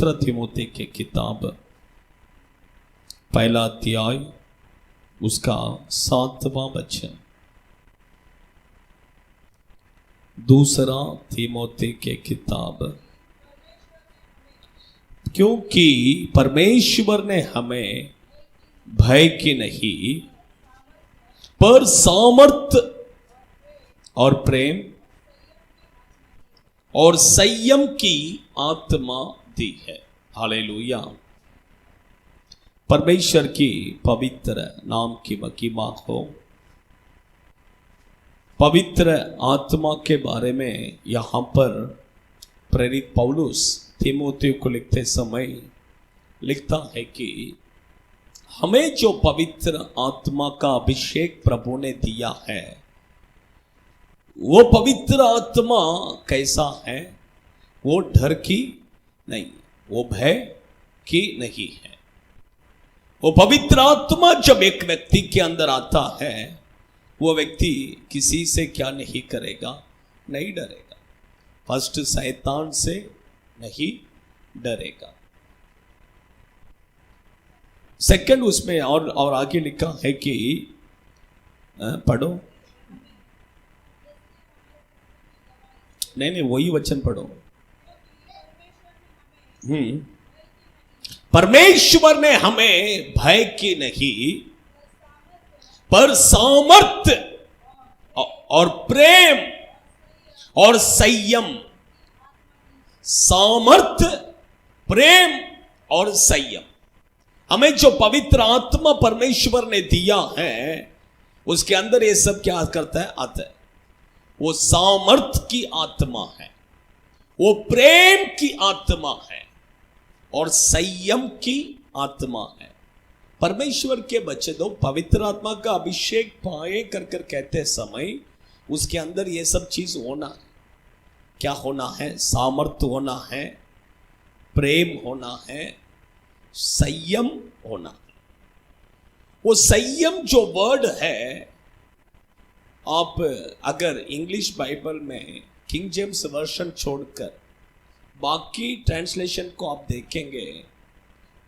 तीमुथी की किताब पहला अध्याय उसका 7वां वचन। दूसरा तीमुथी की किताब, क्योंकि परमेश्वर ने हमें भय की नहीं पर सामर्थ और प्रेम और संयम की आत्मा दी है। हालेलुया। परमेश्वर की पवित्र नाम की महिमा हो। पवित्र आत्मा के बारे में यहां पर प्रेरित पौलुस तीमुथी को लिखते समय लिखता है कि हमें जो पवित्र आत्मा का अभिषेक प्रभु ने दिया है, वो पवित्र आत्मा कैसा है? वो डर की नहीं, वो भय की नहीं है। वो पवित्र आत्मा जब एक व्यक्ति के अंदर आता है, वो व्यक्ति किसी से क्या नहीं करेगा? नहीं डरेगा। फर्स्ट शैतान से नहीं डरेगा। सेकंड उसमें और आगे लिखा है कि पढ़ो, नहीं वही वचन पढ़ो। परमेश्वर ने हमें भय की नहीं पर सामर्थ और प्रेम और संयम, सामर्थ, प्रेम और संयम। हमें जो पवित्र आत्मा परमेश्वर ने दिया है, उसके अंदर ये सब क्या करता है? आता है। वो सामर्थ की आत्मा है, वो प्रेम की आत्मा है और संयम की आत्मा है। परमेश्वर के बच्चे दो पवित्र आत्मा का अभिषेक पाए कर कहते समय उसके अंदर ये सब चीज होना है। क्या होना है? सामर्थ होना है, प्रेम होना है, संयम होना है। वो संयम जो वर्ड है, आप अगर इंग्लिश बाइबल में किंग जेम्स वर्जन छोड़कर बाकी ट्रांसलेशन को आप देखेंगे,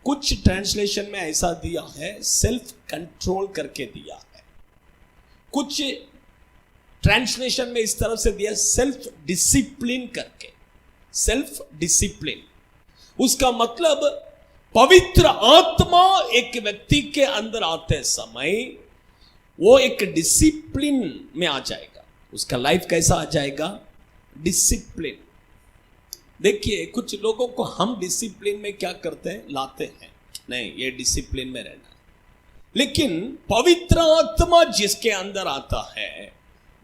कुछ ट्रांसलेशन में ऐसा दिया है सेल्फ कंट्रोल करके दिया है, कुछ ट्रांसलेशन में इस तरह से दिया सेल्फ डिसिप्लिन करके। सेल्फ डिसिप्लिन उसका मतलब पवित्र आत्मा एक व्यक्ति के अंदर आते समय वो एक डिसिप्लिन में आ जाएगा। उसका लाइफ कैसा आ जाएगा? डिसिप्लिन। देखिए, कुछ लोगों को हम डिसिप्लिन में क्या करते हैं? लाते हैं, नहीं ये डिसिप्लिन में रहना है। लेकिन पवित्र आत्मा जिसके अंदर आता है,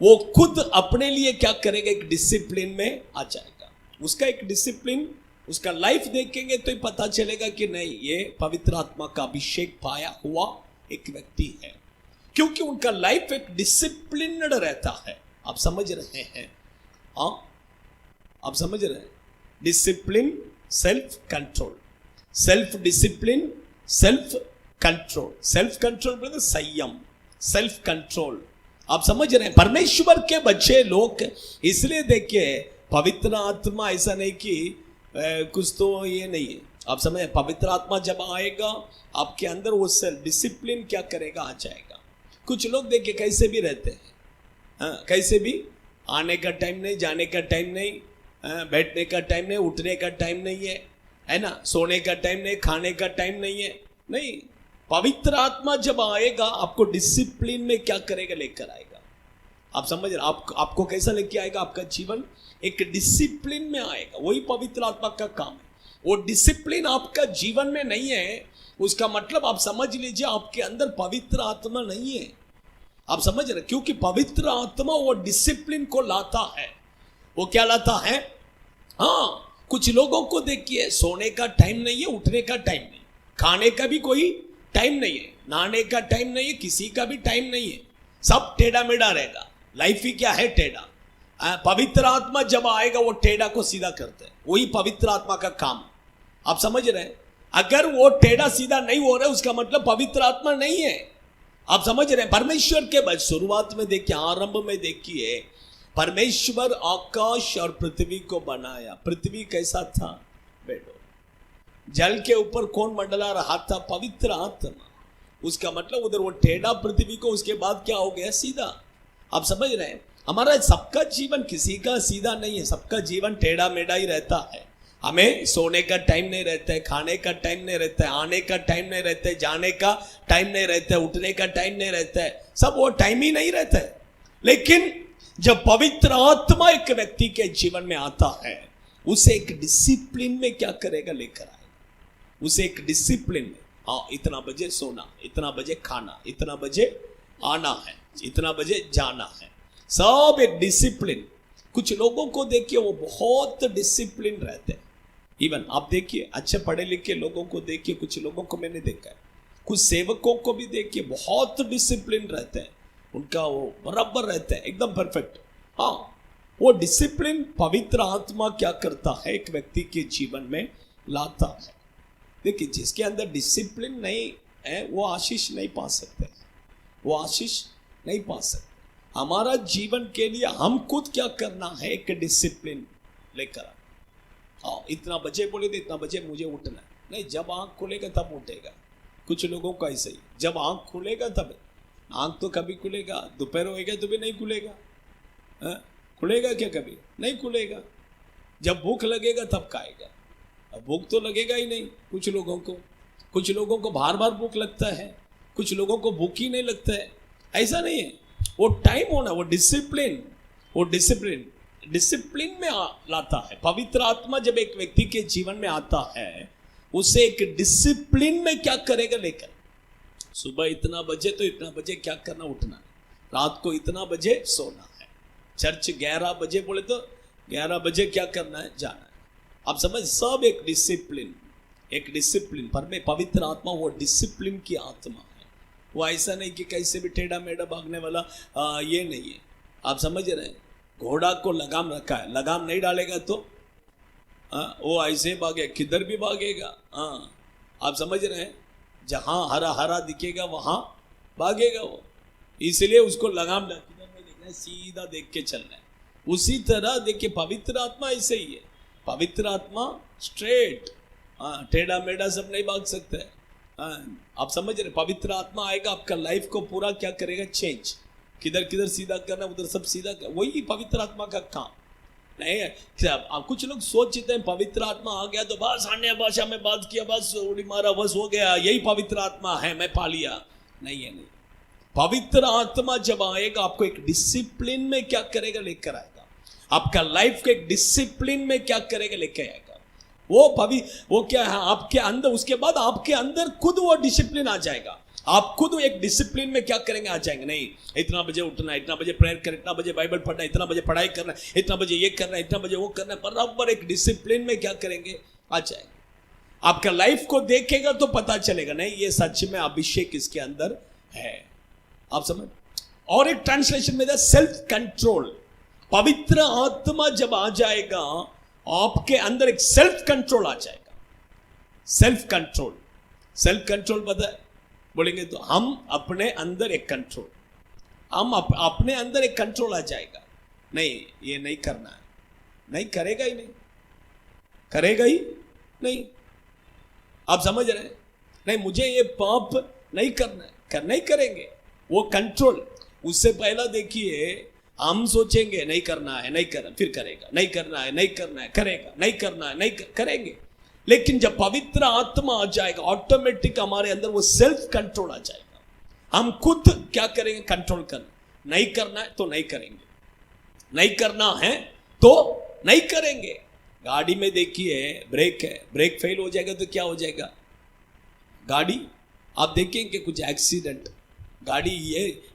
वो खुद अपने लिए क्या करेगा? एक डिसिप्लिन में आ जाएगा। उसका एक डिसिप्लिन, उसका लाइफ देखेंगे तो ही पता चलेगा कि नहीं, ये पवित्र आत्मा का अभिषेक पाया हुआ एक व्यक्ति है, क्योंकि उनका लाइफ एक डिसिप्लिन्ड रहता है। आप समझ रहे हैं? हाँ, आप समझ रहे हैं? Discipline, self control, self discipline, self control, self control मतलब संयम, सेल्फ कंट्रोल। आप समझ रहे हैं? परमेश्वर के बच्चे लोग इसलिए देखिए, पवित्र आत्मा ऐसा नहीं कि कुछ तो ये नहीं है। आप समझ, पवित्र आत्मा जब आएगा आपके अंदर, वो सेल्फ डिसिप्लिन क्या करेगा? आ जाएगा। कुछ लोग देखिए कैसे भी रहते हैं, हाँ, कैसे भी, आने का टाइम नहीं, जाने का टाइम नहीं, बैठने का टाइम नहीं, उठने का टाइम नहीं है ना, सोने का टाइम नहीं, खाने का टाइम नहीं है। नहीं, पवित्र आत्मा जब आएगा आपको डिसिप्लिन में क्या करेगा? लेकर आएगा। आप समझ रहे? आपको कैसा लेके आएगा? आपका जीवन एक डिसिप्लिन में आएगा। वही पवित्र आत्मा का काम है। वो डिसिप्लिन आपका जीवन में नहीं है, उसका मतलब आप समझ लीजिए आपके अंदर पवित्र आत्मा नहीं है। आप समझ रहे? क्योंकि पवित्र आत्मा वो डिसिप्लिन को लाता है। वो क्या लाता है? हाँ, कुछ लोगों को देखिए, सोने का टाइम नहीं है, उठने का टाइम नहीं, खाने का भी कोई टाइम नहीं है, नहाने का टाइम नहीं है, किसी का भी टाइम नहीं है, सब टेढ़ा मेढ़ा रहेगा। लाइफ ही क्या है? टेढ़ा। पवित्र आत्मा जब आएगा वो टेढ़ा को सीधा करते हैं। वही पवित्र आत्मा का काम। आप समझ रहे हैं? अगर वो टेढ़ा सीधा नहीं हो रहा है, उसका मतलब पवित्र आत्मा नहीं है। आप समझ रहे हैं? परमेश्वर के बाद शुरुआत में देखिए, आरंभ में देखिए, परमेश्वर आकाश और पृथ्वी को बनाया। पृथ्वी कैसा था? बेडो। जल के ऊपर कौन मंडला रहा था? पवित्र आत्मा। उसका मतलब उधर वो टेढ़ा पृथ्वी को, उसके बाद क्या हो गया? सीधा। आप समझ रहे हैं? हमारा सबका जीवन किसी का सीधा नहीं है, सबका जीवन टेढ़ा मेढ़ा ही रहता है। हमें सोने का टाइम नहीं रहता है, खाने का टाइम नहीं रहता है, आने का टाइम नहीं रहता है, जाने का टाइम नहीं रहता है, उठने का टाइम नहीं रहता है, सब वो टाइम ही नहीं रहता है। लेकिन जब पवित्र आत्मा एक व्यक्ति के जीवन में आता है, उसे एक डिसिप्लिन में क्या करेगा? लेकर आएगा उसे एक डिसिप्लिन में। हाँ, इतना बजे सोना, इतना बजे खाना, इतना बजे आना है, इतना बजे जाना है, सब एक डिसिप्लिन। कुछ लोगों को देखिए वो बहुत डिसिप्लिन रहते हैं। इवन आप देखिए अच्छे पढ़े लिखे लोगों को देखिए, कुछ लोगों को मैंने देखा है, कुछ सेवकों को भी देखिए बहुत डिसिप्लिन रहते हैं, उनका वो बराबर रहता है, एकदम परफेक्ट। हाँ, वो डिसिप्लिन पवित्र आत्मा क्या करता है? एक व्यक्ति के जीवन में लाता है। देखिए, जिसके अंदर डिसिप्लिन नहीं है वो आशीष नहीं पा सकते, वो आशीष नहीं पा सकते। हमारा जीवन के लिए हम खुद क्या करना है? एक डिसिप्लिन लेकर। हाँ, इतना बजे बोले तो इतना बजे मुझे उठना है, नहीं, जब आंख खुलेगा तब उठेगा। कुछ लोगों का ऐसा ही, जब आंख खुलेगा तब। आंख तो कभी खुलेगा, दोपहर होएगा तो भी नहीं खुलेगा। खुलेगा क्या? कभी नहीं खुलेगा। जब भूख लगेगा तब खाएगा, अब भूख तो लगेगा ही नहीं। कुछ लोगों को बार बार भूख लगता है, कुछ लोगों को भूख ही नहीं लगता है। ऐसा नहीं है, वो टाइम होना, वो डिसिप्लिन में लाता है। पवित्र आत्मा जब एक व्यक्ति के जीवन में आता है, उसे एक डिसिप्लिन में क्या करेगा? लेकर। सुबह इतना बजे तो इतना बजे क्या करना? उठना है। रात को इतना बजे सोना है। चर्च 11 बजे बोले तो 11 बजे क्या करना है? जाना है। आप समझ, सब एक डिसिप्लिन पर में पवित्र आत्मा वो डिसिप्लिन की आत्मा है। वो ऐसा नहीं कि कैसे भी टेढ़ा मेढ़ा भागने वाला ये नहीं है। आप समझ रहे हैं? घोड़ा को लगाम रखा है, लगाम नहीं डालेगा तो वो ऐसे भागे, किधर भी भागेगा। आप समझ रहे हैं? जहां हरा हरा दिखेगा वहां भागेगा वो, इसलिए उसको लगाम किधर नहीं देखना है, सीधा देख के चलना है। उसी तरह देखिए पवित्र आत्मा ऐसे ही है। पवित्र आत्मा स्ट्रेट, टेढ़ा मेढ़ा सब नहीं भाग सकता है। आप समझ रहे? पवित्र आत्मा आएगा, आपका लाइफ को पूरा क्या करेगा? चेंज। किधर किधर सीधा करना, उधर सब सीधा कर, वही पवित्र आत्मा का काम नहीं है। कुछ लोग सोचते हैं पवित्र आत्मा आ गया तो बस अन्य भाषा में बात किया, बस उड़ी मारा, बस हो गया, यही पवित्र आत्मा है, मैं पा लिया। नहीं है, नहीं। पवित्र आत्मा जब आएगा आपको एक डिसिप्लिन में क्या करेगा? लेकर आएगा। आपका लाइफ के एक डिसिप्लिन में क्या करेगा? लेकर आएगा। वो क्या है आपके अंदर, उसके बाद आपके अंदर खुद वो डिसिप्लिन आ जाएगा। आप खुद एक डिसिप्लिन में क्या करेंगे? आ जाएंगे। नहीं, इतना बजे उठना है, इतना बजे प्रेयर करना, इतना बजे बाइबल पढ़ना, इतना बजे पढ़ाई करना, इतना बजे ये करना, इतना बजे वो करना, बराबर एक डिसिप्लिन में क्या करेंगे? आ जाएंगे। आपका लाइफ को देखेगा तो पता चलेगा, नहीं ये सच में अभिषेक इसके अंदर है। आप समझ? और एक ट्रांसलेशन में सेल्फ कंट्रोल। पवित्र आत्मा जब आ जाएगा आपके अंदर एक सेल्फ कंट्रोल आ जाएगा। सेल्फ कंट्रोल पता है? बोलेंगे तो हम अपने अंदर एक कंट्रोल, हम अपने अंदर एक कंट्रोल आ जाएगा। नहीं, ये नहीं करना है, नहीं करेगा ही नहीं, करेगा ही नहीं। आप समझ रहे हैं? नहीं, मुझे ये पाप नहीं करना है, नहीं करेंगे। वो कंट्रोल। उससे पहला देखिए, हम सोचेंगे नहीं करना है, नहीं करना, फिर करेगा, नहीं करना है, नहीं करना है, करेगा, नहीं करना है, नहीं करेंगे। लेकिन जब पवित्र आत्मा आ जाएगा, ऑटोमेटिक हमारे अंदर वो सेल्फ कंट्रोल आ जाएगा। हम खुद क्या करेंगे? कंट्रोल करना। नहीं करना है तो नहीं करेंगे, नहीं करना है तो नहीं करेंगे। गाड़ी में देखिए ब्रेक है, ब्रेक फेल हो जाएगा तो क्या हो जाएगा? गाड़ी, आप देखेंगे कुछ एक्सीडेंट, गाड़ी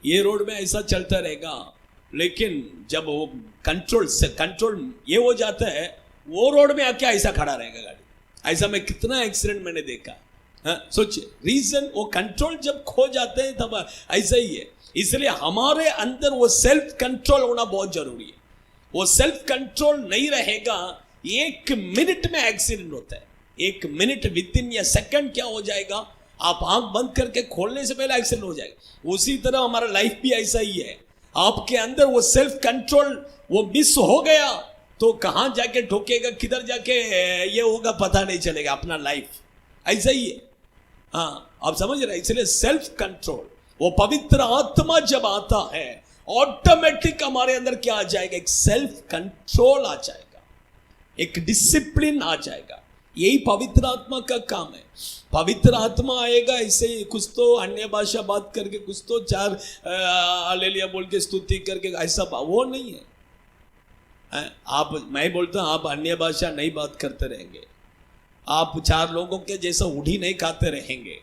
ये रोड में ऐसा चलता रहेगा, लेकिन जब वो कंट्रोल ये हो जाता है, वो रोड में आके ऐसा खड़ा रहेगा गाड़ी। ऐसा में कितना एक्सीडेंट मैंने देखा। सोचिए, रीजन वो कंट्रोल जब खो जाते हैं तब ऐसा ही है। इसलिए हमारे अंदर वो सेल्फ कंट्रोल होना बहुत जरूरी है। वो सेल्फ कंट्रोल नहीं रहेगा, 1 मिनट में एक्सीडेंट होता है। 1 मिनट, विद इन या सेकंड क्या हो जाएगा? आप आंख बंद करके खोलने से पहले एक्सीडेंट हो जाएगा। उसी तरह हमारा लाइफ भी ऐसा ही है। आपके अंदर वो सेल्फ कंट्रोल वो मिस हो गया तो कहां जाके ठोकेगा, किधर जाके ये होगा पता नहीं चलेगा। अपना लाइफ ऐसा ही है। हाँ, आप समझ रहे हैं। इसलिए सेल्फ कंट्रोल, वो पवित्र आत्मा जब आता है ऑटोमेटिक हमारे अंदर क्या आ जाएगा, एक सेल्फ कंट्रोल आ जाएगा, एक डिसिप्लिन आ जाएगा। यही पवित्र आत्मा का काम है। पवित्र आत्मा आएगा ऐसे ही, कुछ तो अन्य भाषा बात करके, कुछ तो चार हालेलुया बोल के स्तुति करके, ऐसा वो नहीं है। आप, मैं बोलता हूं आप अन्य भाषा नहीं बात करते रहेंगे, आप चार लोगों के जैसा उड़ी नहीं खाते रहेंगे,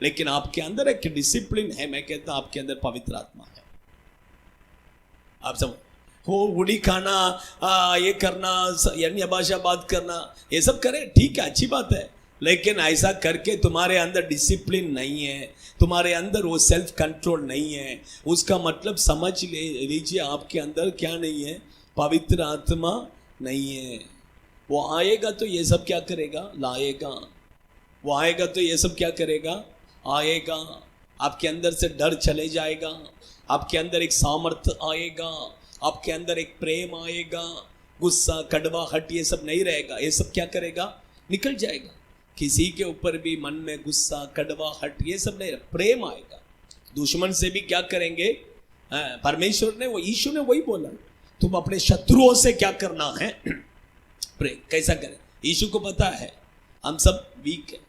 लेकिन आपके अंदर एक डिसिप्लिन है। मैं कहता हूं आपके अंदर पवित्र आत्मा है। आप समझ, वो उड़ी खाना, ये करना, अन्य भाषा बात करना, ये सब करे ठीक है, अच्छी बात है, लेकिन ऐसा करके तुम्हारे अंदर डिसिप्लिन नहीं है, तुम्हारे अंदर वो सेल्फ कंट्रोल नहीं है, उसका मतलब समझ लीजिए आपके अंदर क्या नहीं है, पवित्र आत्मा नहीं है। वो आएगा तो ये सब क्या करेगा, लाएगा। वो आएगा तो ये सब क्या करेगा, आएगा। आपके अंदर से डर चले जाएगा, आपके अंदर एक सामर्थ्य आएगा, आपके अंदर एक प्रेम आएगा, गुस्सा, कड़वाहट ये सब नहीं रहेगा। ये सब क्या करेगा, निकल जाएगा। किसी के ऊपर भी मन में गुस्सा, कड़वाहट ये सब नहीं, प्रेम आएगा। दुश्मन से भी क्या करेंगे, परमेश्वर ने, वो यीशु ने वही बोला, तुम अपने शत्रुओं से क्या करना है, प्रे। कैसा करें, यीशु को पता है हम सब वीक है,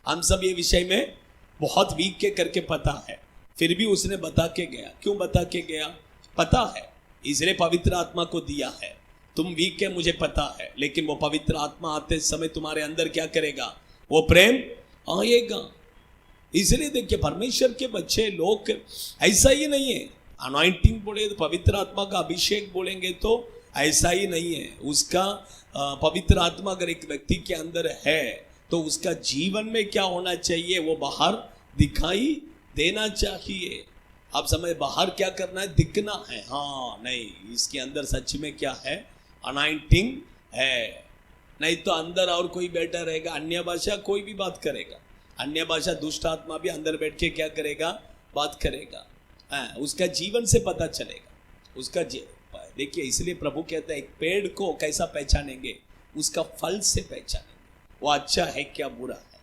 हम सब ये विषय में बहुत वीक के करके पता है, फिर भी उसने बता के गया। क्यों बता के गया, पता है, इसलिए पवित्र आत्मा को दिया है। तुम वीक है मुझे पता है, लेकिन वो पवित्र आत्मा आते समय तुम्हारे अंदर क्या करेगा, वो प्रेम आएगा। इसलिए देखिए परमेश्वर के बच्चे लोग ऐसा ही नहीं है, अनॉइंटिंग बोले तो पवित्र आत्मा का अभिषेक बोलेंगे तो ऐसा ही नहीं है। उसका पवित्र आत्मा अगर एक व्यक्ति के अंदर है तो उसका जीवन में क्या होना चाहिए, वो बाहर दिखाई देना चाहिए। आप समझ, बाहर क्या करना है, दिखना है। हाँ नहीं, इसके अंदर सच में क्या है, अनॉइंटिंग है। नहीं तो अंदर और कोई बैठा रहेगा, अन्य भाषा कोई भी बात करेगा, अन्य भाषा दुष्ट आत्मा भी अंदर बैठ के क्या करेगा, बात करेगा। उसका जीवन से पता चलेगा उसका देखिए, इसलिए प्रभु कहता है एक पेड़ को कैसा पहचानेंगे, उसका फल से पहचानेंगे, वो अच्छा है क्या बुरा है।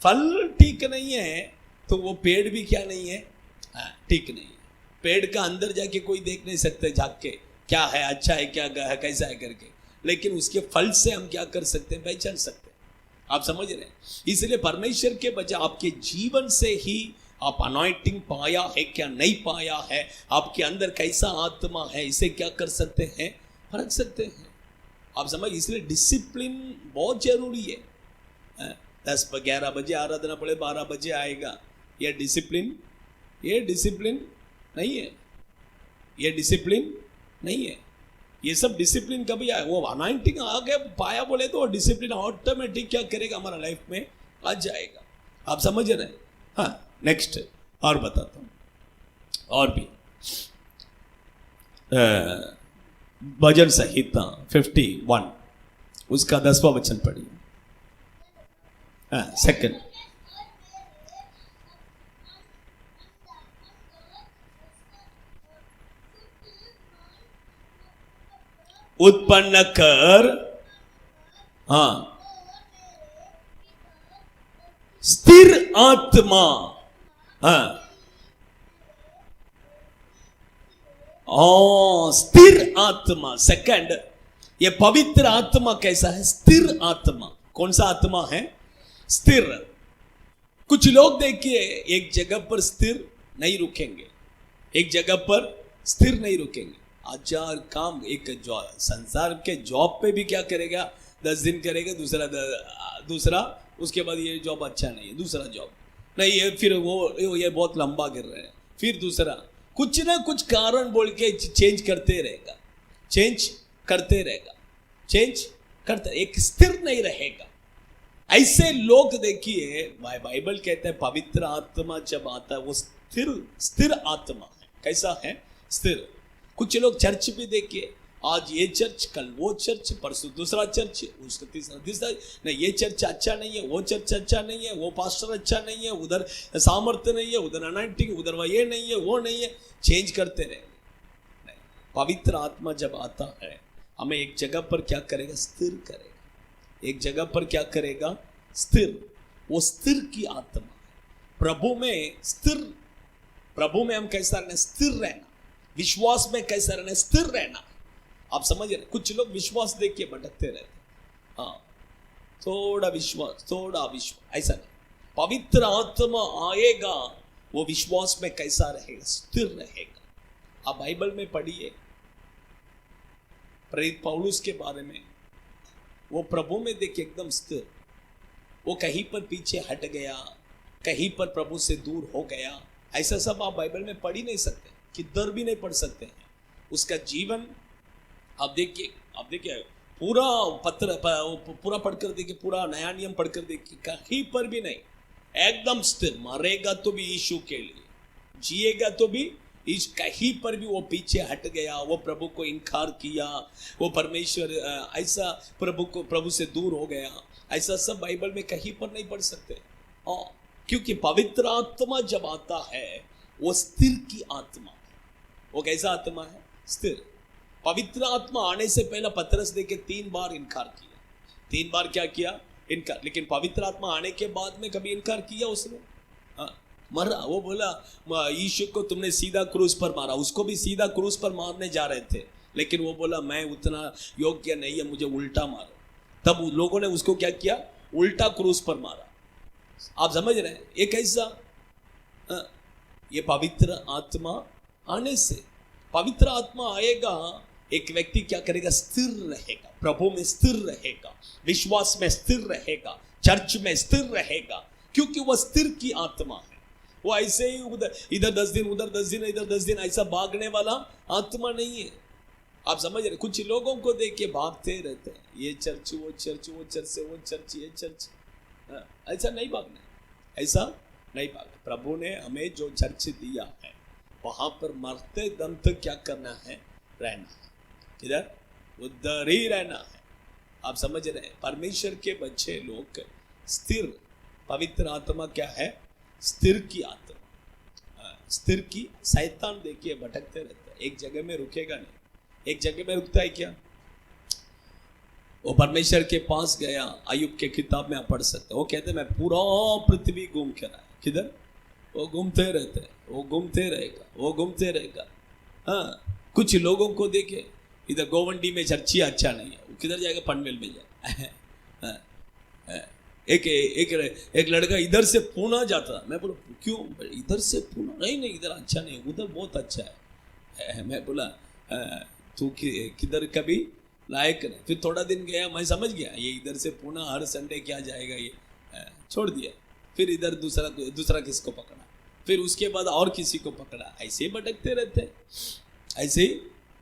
फल ठीक नहीं है तो वो पेड़ भी क्या नहीं है, ठीक नहीं है। पेड़ का अंदर जाके कोई देख नहीं सकते झाँक के, क्या है, अच्छा है क्या है, कैसा है करके, लेकिन उसके फल से हम क्या कर सकते हैं, पहचान सकते हैं। आप समझ रहे हैं। इसलिए परमेश्वर के बजाय आपके जीवन से ही आप अनॉइंटिंग पाया है क्या नहीं पाया है, आपके अंदर कैसा आत्मा है, इसे क्या कर सकते हैं, परख सकते हैं। आप समझ, इसलिए डिसिप्लिन बहुत जरूरी है। 10-11 बजे आराधना पड़े, 12 बजे आएगा, ये डिसिप्लिन नहीं है, ये डिसिप्लिन नहीं है। ये सब डिसिप्लिन कभी आए, वो अनॉइंटिंग आ गया पाया बोले तो डिसिप्लिन ऑटोमेटिक क्या करेगा, हमारा लाइफ में आ जाएगा। आप समझ रहे हैं। हाँ, नेक्स्ट और बताता हूँ, और भी भजन संहिता 51 उसका 10वां वचन पढ़िए। सेकंड, उत्पन्न कर, हाँ, स्थिर आत्मा, हाँ, स्थिर आत्मा। सेकंड, ये पवित्र आत्मा कैसा है, स्थिर आत्मा। कौन सा आत्मा है, स्थिर। कुछ लोग देखिए एक जगह पर स्थिर नहीं रुकेंगे, एक जगह पर स्थिर नहीं रुकेंगे। 1000 काम, एक संसार के जॉब पे भी क्या करेगा, 10 दिन करेगा, दूसरा उसके बाद ये जॉब अच्छा नहीं है, दूसरा जॉब नहीं है, फिर वो ये बहुत लंबा गिर रहे हैं, फिर दूसरा, कुछ ना कुछ कारण बोल के चेंज करते रहेगा, एक स्थिर नहीं रहेगा। ऐसे लोग देखिए, बाइबल कहते हैं पवित्र आत्मा जब आता है वो स्थिर आत्मा है। कैसा है, स्थिर। कुछ लोग चर्च भी देखिए, आज ये चर्च, कल वो चर्च, परसों दूसरा चर्च, उसका तीसरा नहीं, ये चर्च अच्छा नहीं है, वो चर्च अच्छा नहीं है, वो पास्टर अच्छा नहीं है, उधर सामर्थ्य नहीं है, उधर अनॉइंटिंग, उधर ये नहीं है, वो नहीं है, चेंज करते रहे। पवित्र आत्मा जब आता है हमें एक जगह पर क्या करेगा, स्थिर करेगा। एक जगह पर क्या करेगा, स्थिर। वो स्थिर की आत्मा है। प्रभु में स्थिर, प्रभु में हम कैसा रहना, स्थिर रहना, विश्वास में कैसा रहना, स्थिर रहना। आप समझ रहे, कुछ लोग विश्वास देख के भटकते रहते, हाँ थोड़ा विश्वास थोड़ा विश्वास, ऐसा नहीं। पवित्र आत्मा आएगा, वो विश्वास में कैसा रहेगा, स्थिर रहेगा। आप बाइबल में पढ़िए प्रेरित पौलुस के बारे में, वो प्रभु में देखिए एकदम स्थिर, वो कहीं पर पीछे हट गया, कहीं पर प्रभु से दूर हो गया, ऐसा सब आप बाइबल में पढ़ ही नहीं सकते, किधर भी नहीं पढ़ सकते हैं। उसका जीवन आप देखिए पूरा पत्र पूरा पढ़कर देखिए, पूरा नया नियम पढ़कर देखिए, कहीं पर भी नहीं, एकदम स्थिर। मरेगा तो भी यीशु के लिए, जिएगा तो भी इस, कहीं पर भी वो पीछे हट गया, वो प्रभु को इनकार किया, वो परमेश्वर ऐसा प्रभु से दूर हो गया, ऐसा सब बाइबल में कहीं पर नहीं पढ़ सकते। क्योंकि पवित्र आत्मा जब आता है वो स्थिर की आत्मा है। वो कैसा आत्मा है, स्थिर। पवित्र आत्मा आने से पहले पतरस देके 3 बार इनकार किया, 3 बार क्या किया, इनकार। लेकिन पवित्र आत्मा आने के बाद में कभी इनकार किया उसने? मरा। वो बोला यीशु को तुमने सीधा क्रूस पर मारा, उसको भी सीधा क्रूस पर मारने जा रहे थे, लेकिन वो बोला मैं उतना योग्य नहीं है, मुझे उल्टा मारो। तब लोगों ने उसको क्या किया, उल्टा क्रूस पर मारा। आप समझ रहे हैं, ये कैसा, ये पवित्र आत्मा आने से, पवित्र आत्मा आएगा, एक व्यक्ति क्या करेगा, स्थिर रहेगा, प्रभु में स्थिर रहेगा, विश्वास में स्थिर रहेगा, चर्च में स्थिर रहेगा, क्योंकि वह स्थिर की आत्मा है। वो ऐसे ही इधर 10 दिन उधर 10 दिन इधर 10 दिन ऐसा भागने वाला आत्मा नहीं है। आप समझ रहे, कुछ लोगों को देख के भागते रहते हैं, ये चर्च वो चर्च, वो चर्च से वो चर्च, ये चर्च, ऐसा नहीं भागना, ऐसा नहीं भागना। प्रभु ने हमें जो चर्च दिया है वहां पर मरते दम तक क्या करना है, रहना है, किधर, उधर ही रहना है। आप समझ रहे हैं, परमेश्वर के बच्चे लोग स्थिर, पवित्र आत्मा क्या है, स्थिर की आत्मा, स्थिर की। शैतान देखिए भटकते रहता है, एक जगह में रुकेगा नहीं। एक जगह में रुकता है क्या, वो परमेश्वर के पास गया, अय्यूब के किताब में आप पढ़ सकते, वो कहते मैं पूरा पृथ्वी घूम के रहा, किधर, वो घूमते रहते हैं, वो घूमते रहेगा, वो घूमते रहेगा। हाँ, कुछ लोगों को देखे, इधर गोवंडी में चर्ची अच्छा नहीं है, वो किधर जाएगा, पनवेल में जाए। एक लड़का इधर से पुणे जाता, मैं बोला क्यों, इधर से पुणे, नहीं इधर अच्छा नहीं, उधर बहुत अच्छा है। मैं बोला तू किधर कभी लायक नहीं। फिर थोड़ा दिन गया, मैं समझ गया ये इधर से पुणे हर संडे क्या जाएगा, ये छोड़ दिया। फिर इधर दूसरा किसको पकड़ा, फिर उसके बाद और किसी को पकड़ा, ऐसे ही भटकते रहते, ऐसे ही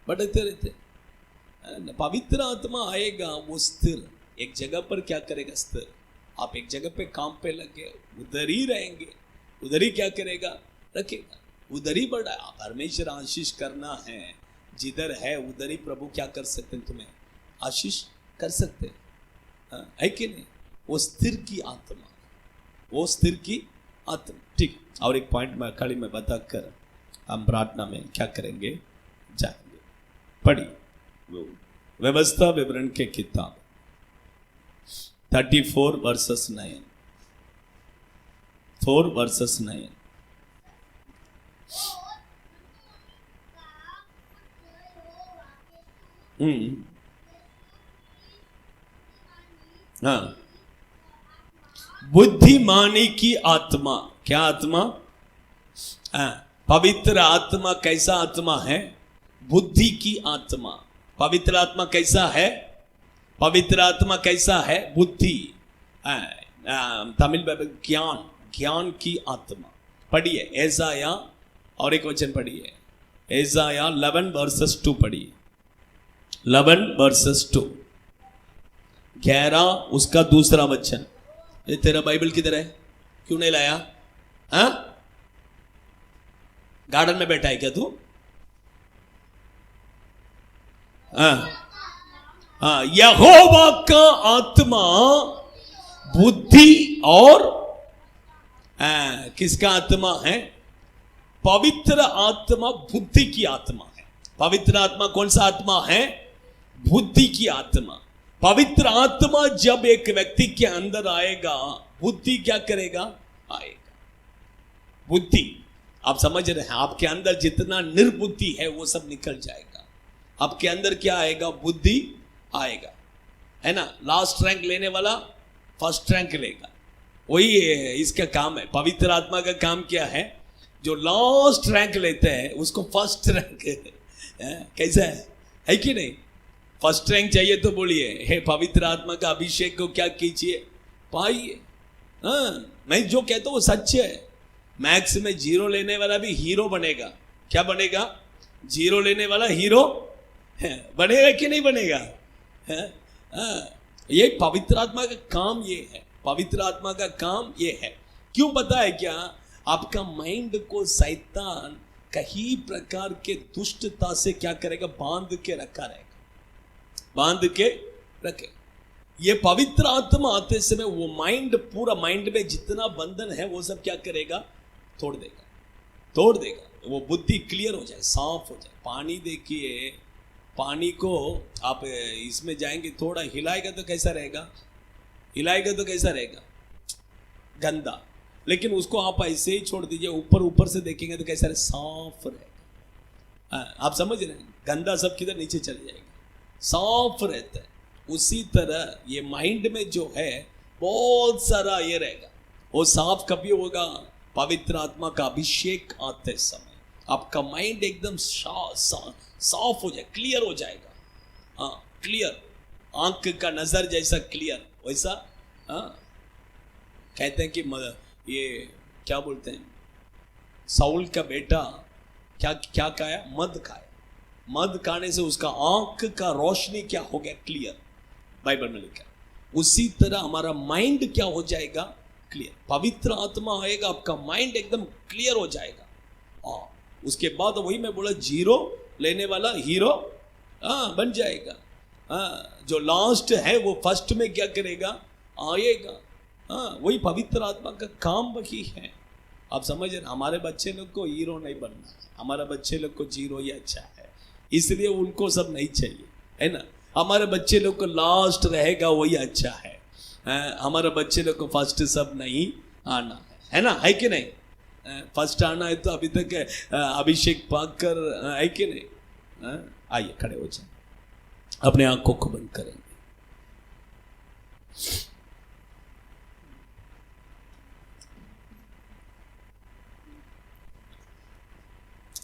भटकते रहते। पवित्र आत्मा आएगा, वो स्थिर एक जगह पर क्या करेगा, स्थिर। आप एक जगह पे काम पे लगे, उधर ही रहेंगे, उधर ही क्या करेगा, रखेगा, उधर ही बढ़ा। परमेश्वर आशीष करना है, जिधर है उधर ही प्रभु क्या कर सकते हैं, तुम्हें आशीष कर सकते हैं, है कि नहीं। वो स्थिर की आत्मा, वो स्थिर की आत्मा, ठीक। और एक पॉइंट मैं खाली में बताकर हम प्रार्थना में क्या करेंगे, जाएंगे। पढ़िए व्यवस्था विवरण के किताब 34 वर्सेस 9, 4 वर्सेस 9। हाँ, बुद्धिमानी की आत्मा, क्या आत्मा, पवित्र आत्मा कैसा आत्मा है, बुद्धि की आत्मा। पवित्र आत्मा कैसा है, पवित्र आत्मा कैसा है, बुद्धि, तमिल में ज्ञान, ज्ञान की आत्मा। पढ़िए एसाया, और एक वचन पढ़िए, एसाया 11 वर्सेस 2 पढ़िए, 11 वर्सेस 2, 11 उसका दूसरा वचन। ये तेरा बाइबल किधर है, क्यों नहीं लाया, हाँ, गार्डन में बैठा है क्या तू, हाँ, यहोवा का आत्मा बुद्धि और किसका आत्मा है, पवित्र आत्मा बुद्धि की आत्मा है। पवित्र आत्मा कौन सा आत्मा है, बुद्धि की आत्मा। पवित्र आत्मा जब एक व्यक्ति के अंदर आएगा, बुद्धि क्या करेगा, आएगा। बुद्धि, आप समझ रहे हैं, आपके अंदर जितना निर्बुद्धि है वो सब निकल जाएगा। आपके अंदर क्या आएगा, बुद्धि आएगा, है ना। लास्ट रैंक लेने वाला फर्स्ट रैंक लेगा, वही इसका काम है। पवित्र आत्मा का काम क्या है, जो लास्ट रैंक लेते हैं उसको फर्स्ट रैंक कैसा है कि नहीं। फर्स्ट रैंक चाहिए तो बोलिए, हे पवित्र आत्मा का अभिषेक को क्या कीजिए, पाइए। हाँ, मैं जो कहता हूँ वो सच है। मैथ्स में 0 लेने वाला भी हीरो बनेगा। क्या बनेगा, 0 लेने वाला हीरो बनेगा कि नहीं बनेगा। ये पवित्र आत्मा का काम ये है, पवित्र आत्मा का काम ये है। क्यों पता है क्या, आपका माइंड को शैतान कई प्रकार के दुष्टता से क्या करेगा, बांध के रखा रहेगा, बांध के रखे। ये पवित्र आत्मा आते समय वो माइंड, पूरा माइंड में जितना बंधन है वो सब क्या करेगा, तोड़ देगा, तोड़ देगा। वो बुद्धि क्लियर हो जाए, साफ हो जाए। पानी देखिए, पानी को आप इसमें जाएंगे, थोड़ा हिलाएगा तो कैसा रहेगा, हिलाएगा तो कैसा रहेगा, गंदा। लेकिन उसको आप ऐसे ही छोड़ दीजिए, ऊपर ऊपर से देखेंगे तो कैसा रहेगा, साफ रहेगा। आप समझ रहे हैं, गंदा सब किधर नीचे चले जाएगा, साफ रहता है। उसी तरह ये माइंड में जो है बहुत सारा ये रहेगा, वो साफ कभी होगा, पवित्र आत्मा का अभिषेक आते समय आपका माइंड एकदम साफ हो जाए, क्लियर हो जाएगा। हाँ, क्लियर, आंख का नजर जैसा क्लियर, वैसा। हाँ, कहते हैं कि ये क्या बोलते हैं, साउल का बेटा क्या क्या खाया, मद खाया। मद खाने से उसका आंख का रोशनी क्या हो गया, क्लियर, बाइबल में लिखा। उसी तरह हमारा माइंड क्या हो जाएगा, क्लियर। पवित्र आत्मा आएगा, आपका माइंड एकदम क्लियर हो जाएगा। उसके बाद वही मैं बोला, 0 लेने वाला हीरो बन जाएगा। जो लास्ट है वो फर्स्ट में क्या करेगा, आएगा। वही पवित्र आत्मा का काम वही है। आप समझ रहे, हमारे बच्चे लोग को हीरो नहीं बनना, हमारे बच्चे लोग को 0 ही अच्छा है, इसलिए उनको सब नहीं चाहिए, है ना। हमारे बच्चे लोग को लास्ट रहेगा वही अच्छा है। हमारे बच्चे लोग को फर्स्ट सब नहीं आना है ना, है कि नहीं। फर्स्ट आना है तो अभी तक अभिषेक पाकर, है कि नहीं। आइए खड़े हो जाए, अपने आंखों को बंद करेंगे।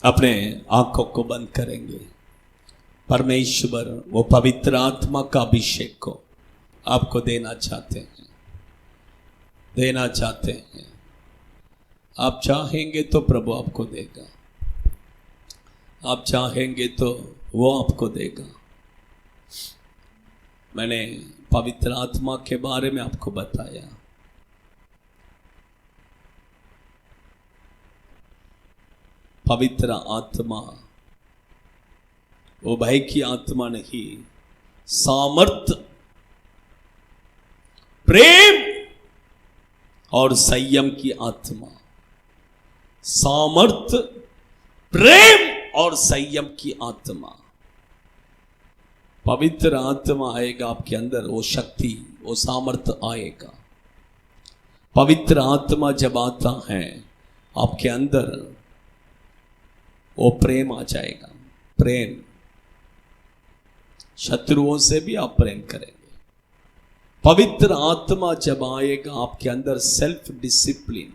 अपने आंखों को बंद करेंगे। परमेश्वर वो पवित्र आत्मा का अभिषेक को आपको देना चाहते हैं, देना चाहते हैं। आप चाहेंगे तो प्रभु आपको देगा, आप चाहेंगे तो वो आपको देगा। मैंने पवित्र आत्मा के बारे में आपको बताया। पवित्र आत्मा वो भय की आत्मा नहीं, सामर्थ, प्रेम और संयम की आत्मा। सामर्थ, प्रेम और संयम की आत्मा। पवित्र आत्मा आएगा आपके अंदर, वो शक्ति, वो सामर्थ आएगा। पवित्र आत्मा जब आता है आपके अंदर, वो प्रेम आ जाएगा। प्रेम, शत्रुओं से भी आप प्रेम करेंगे। पवित्र आत्मा जब आएगा आपके अंदर, सेल्फ डिसिप्लिन,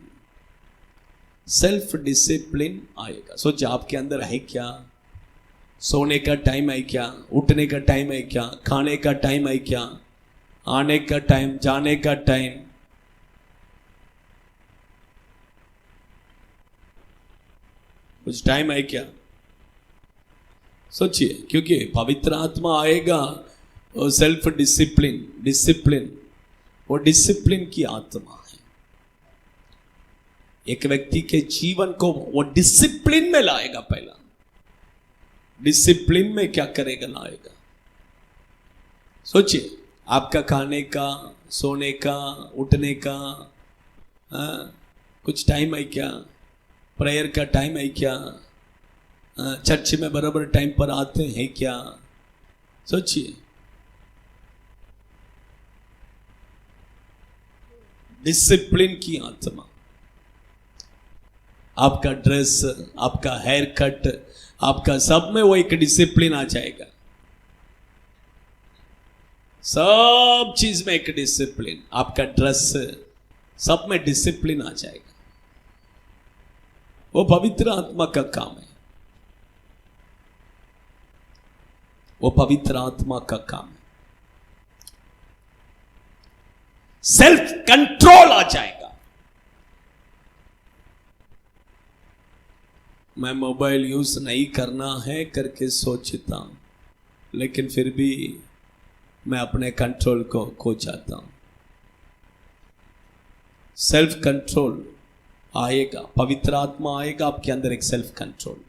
सेल्फ डिसिप्लिन आएगा। सोचिए, आपके अंदर है क्या, सोने का टाइम है क्या, उठने का टाइम है क्या, खाने का टाइम है क्या, आने का टाइम, जाने का टाइम, कुछ टाइम है क्या। सोचिए, क्योंकि पवित्र आत्मा आएगा और सेल्फ डिसिप्लिन, डिसिप्लिन, वो डिसिप्लिन की आत्मा है। एक व्यक्ति के जीवन को वो डिसिप्लिन में लाएगा। पहला डिसिप्लिन में क्या करेगा, लाएगा। सोचिए, आपका खाने का, सोने का, उठने का कुछ टाइम है क्या, प्रेयर का टाइम है क्या, चर्च में बराबर टाइम पर आते हैं क्या। सोचिए, डिसिप्लिन की आत्मा। आपका ड्रेस, आपका हेयर कट, आपका सब में वो एक डिसिप्लिन आ जाएगा। सब चीज में एक डिसिप्लिन, आपका ड्रेस सब में डिसिप्लिन आ जाएगा। वो पवित्र आत्मा का काम है, वो पवित्र आत्मा का काम है। सेल्फ कंट्रोल आ जाएगा। मैं मोबाइल यूज नहीं करना है करके सोचता हूं, लेकिन फिर भी मैं अपने कंट्रोल को खो जाता हूं। सेल्फ कंट्रोल आएगा, पवित्र आत्मा आएगा आपके अंदर, एक सेल्फ कंट्रोल।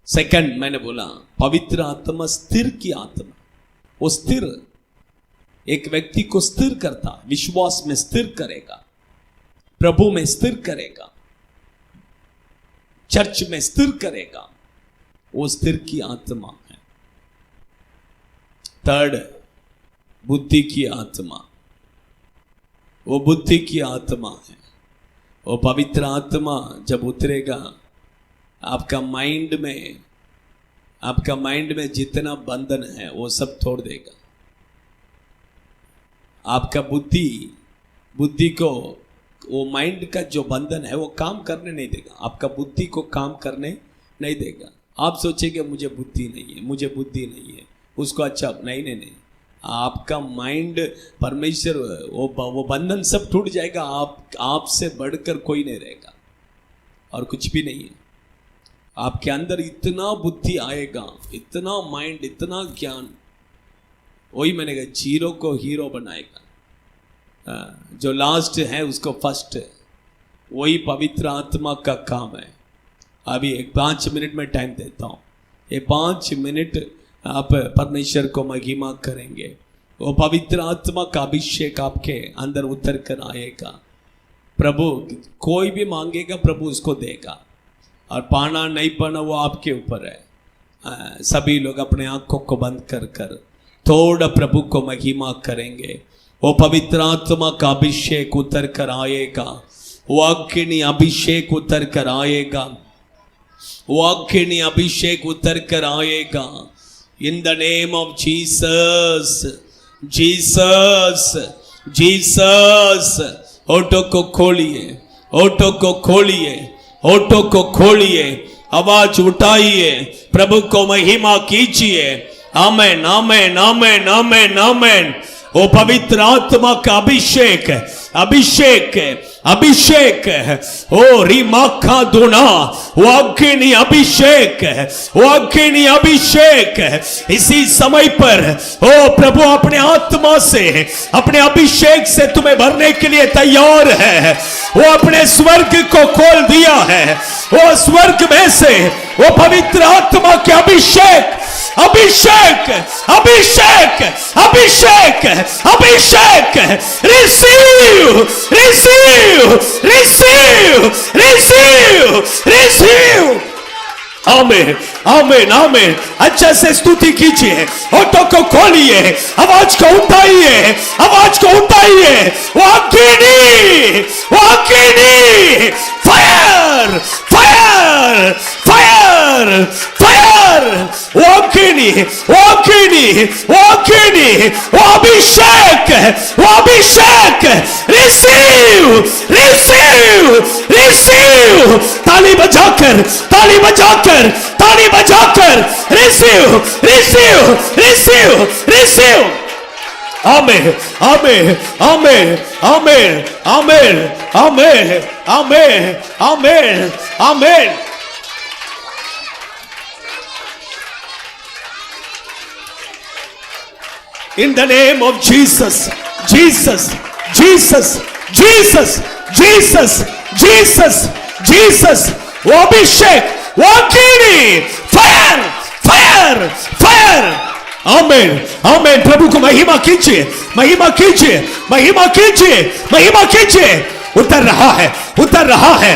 सेकंड मैंने बोला पवित्र आत्मा स्थिर की आत्मा। वो स्थिर, एक व्यक्ति को स्थिर करता, विश्वास में स्थिर करेगा, प्रभु में स्थिर करेगा, चर्च में स्थिर करेगा, वो स्थिर की आत्मा है। थर्ड, बुद्धि की आत्मा। वो बुद्धि की आत्मा है। वो पवित्र आत्मा जब उतरेगा आपका माइंड में जितना बंधन है वो सब तोड़ देगा। आपका बुद्धि को, वो माइंड का जो बंधन है वो काम करने नहीं देगा, आपका बुद्धि को काम करने नहीं देगा। आप सोचेंगे मुझे बुद्धि नहीं है, उसको अच्छा नहीं, आपका माइंड, परमेश्वर, वो बंधन सब टूट जाएगा। आपसे बढ़कर कोई नहीं रहेगा और कुछ भी नहीं है। आपके अंदर इतना बुद्धि आएगा, इतना माइंड, इतना ज्ञान, वही मैंने कहा जीरो को हीरो बनाएगा, जो लास्ट है उसको फर्स्ट है। वही पवित्र आत्मा का काम है। अभी 5 मिनट में टाइम देता हूँ, ये 5 मिनट आप परमेश्वर को महिमा करेंगे। वो पवित्र आत्मा का अभिषेक आपके अंदर उतर कर आएगा। प्रभु कोई भी मांगेगा प्रभु उसको देगा, और पाना नहीं पाना वो आपके ऊपर है। सभी लोग अपने आंखों को बंद कर थोड़ा प्रभु को महिमा करेंगे। वो पवित्र आत्मा का अभिषेक उतर कर आएगा, वो अग्नि अभिषेक उतर कर आएगा, वो अग्नि अभिषेक उतर कर आएगा। इन the name of Jesus, Jesus, Jesus. Auto को खोलिए, ऑटो को खोलिए, ऑटो को खोलिए, आवाज उठाइए, प्रभु को महिमा कीजिए। आमेन, आमेन, आमेन, आमेन, आमेन। वो पवित्र आत्मा का अभिषेक, अभिषेक, अभिषेक। ओ रिमाखा दुना, वो अग्नि अभिषेक, वो अग्नि अभिषेक। इसी समय पर ओ प्रभु अपने आत्मा से, अपने अभिषेक से तुम्हें भरने के लिए तैयार है। वो अपने स्वर्ग को खोल दिया है, वो स्वर्ग में से वो पवित्र आत्मा के अभिषेक, अभिषेक, अभिषेक, अभिषेक, अभिषेक। Receive, receive, receive, receive, receive. आमीन, आमीन, आमीन। अच्छा से स्तुति कीजिए, ऑटो को खोलिए, आवाज को उठाइए, आवाज को उठाइए। वो अग्नि, वो अग्नि, फायर, फायर, फायर, फायर। वो अग्नि, वो अग्नि, वो अग्नि, वो अभिषेक, वो अभिषेक। Receive, receive, receive. ताली बजाकर, ताली बजाकर, ताली बजाकर रिसीव, रिसीव, रिसीव, रिसीव। आमीन, आमीन, आमीन, आमीन, आमीन, आमीन, आमीन, आमीन, आमीन। In the name of Jesus, Jesus, Jesus, Jesus, Jesus, Jesus, Jesus. वो अभिषेक, वो अग्नि, फायर, फायर, फायर। आमीन, आमीन। प्रभु को महिमा कीजिए, महिमा कीजिए, महिमा कीजिए, महिमा कीजिए। उतर रहा है, उतर रहा है,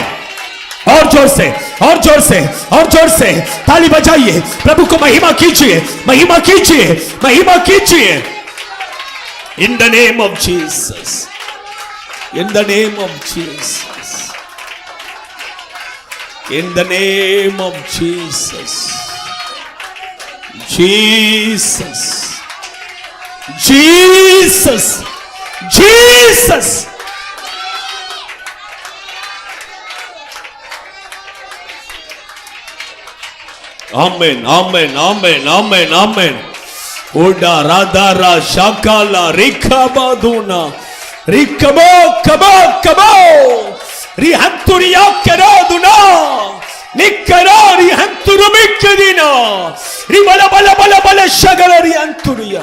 और जोर से, और जोर से, और जोर से ताली बजाइए, प्रभु को महिमा कीजिए, महिमा कीजिए, महिमा कीजिए। In the name of Jesus, in the name of Jesus, in the name of Jesus, Jesus, Jesus, Jesus. Amen, amen, amen, amen, amen. ओडा राधा रा शाकाला रिखाबादूना रिकबो कबो कबो रिहंतुरिया करादुना निकरा रिहंतुरुमिकदिना रिबला बला बला बला शगला रिहंतुरिया।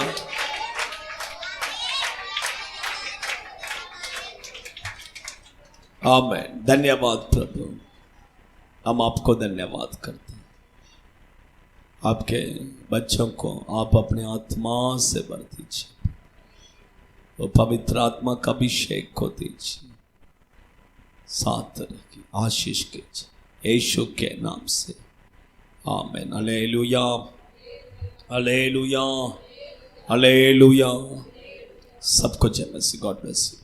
आमेन। धन्यवाद प्रभु, हम आपको धन्यवाद करते हैं। आपके बच्चों को आप अपने आत्मा से भर दीजिए, वो पवित्र आत्मा का अभिषेक को दीजिए, साथ रखिए, आशीष कीजिए यीशु के नाम से। आमीन। Hallelujah, hallelujah, hallelujah. सबको जय मसीह। God bless you.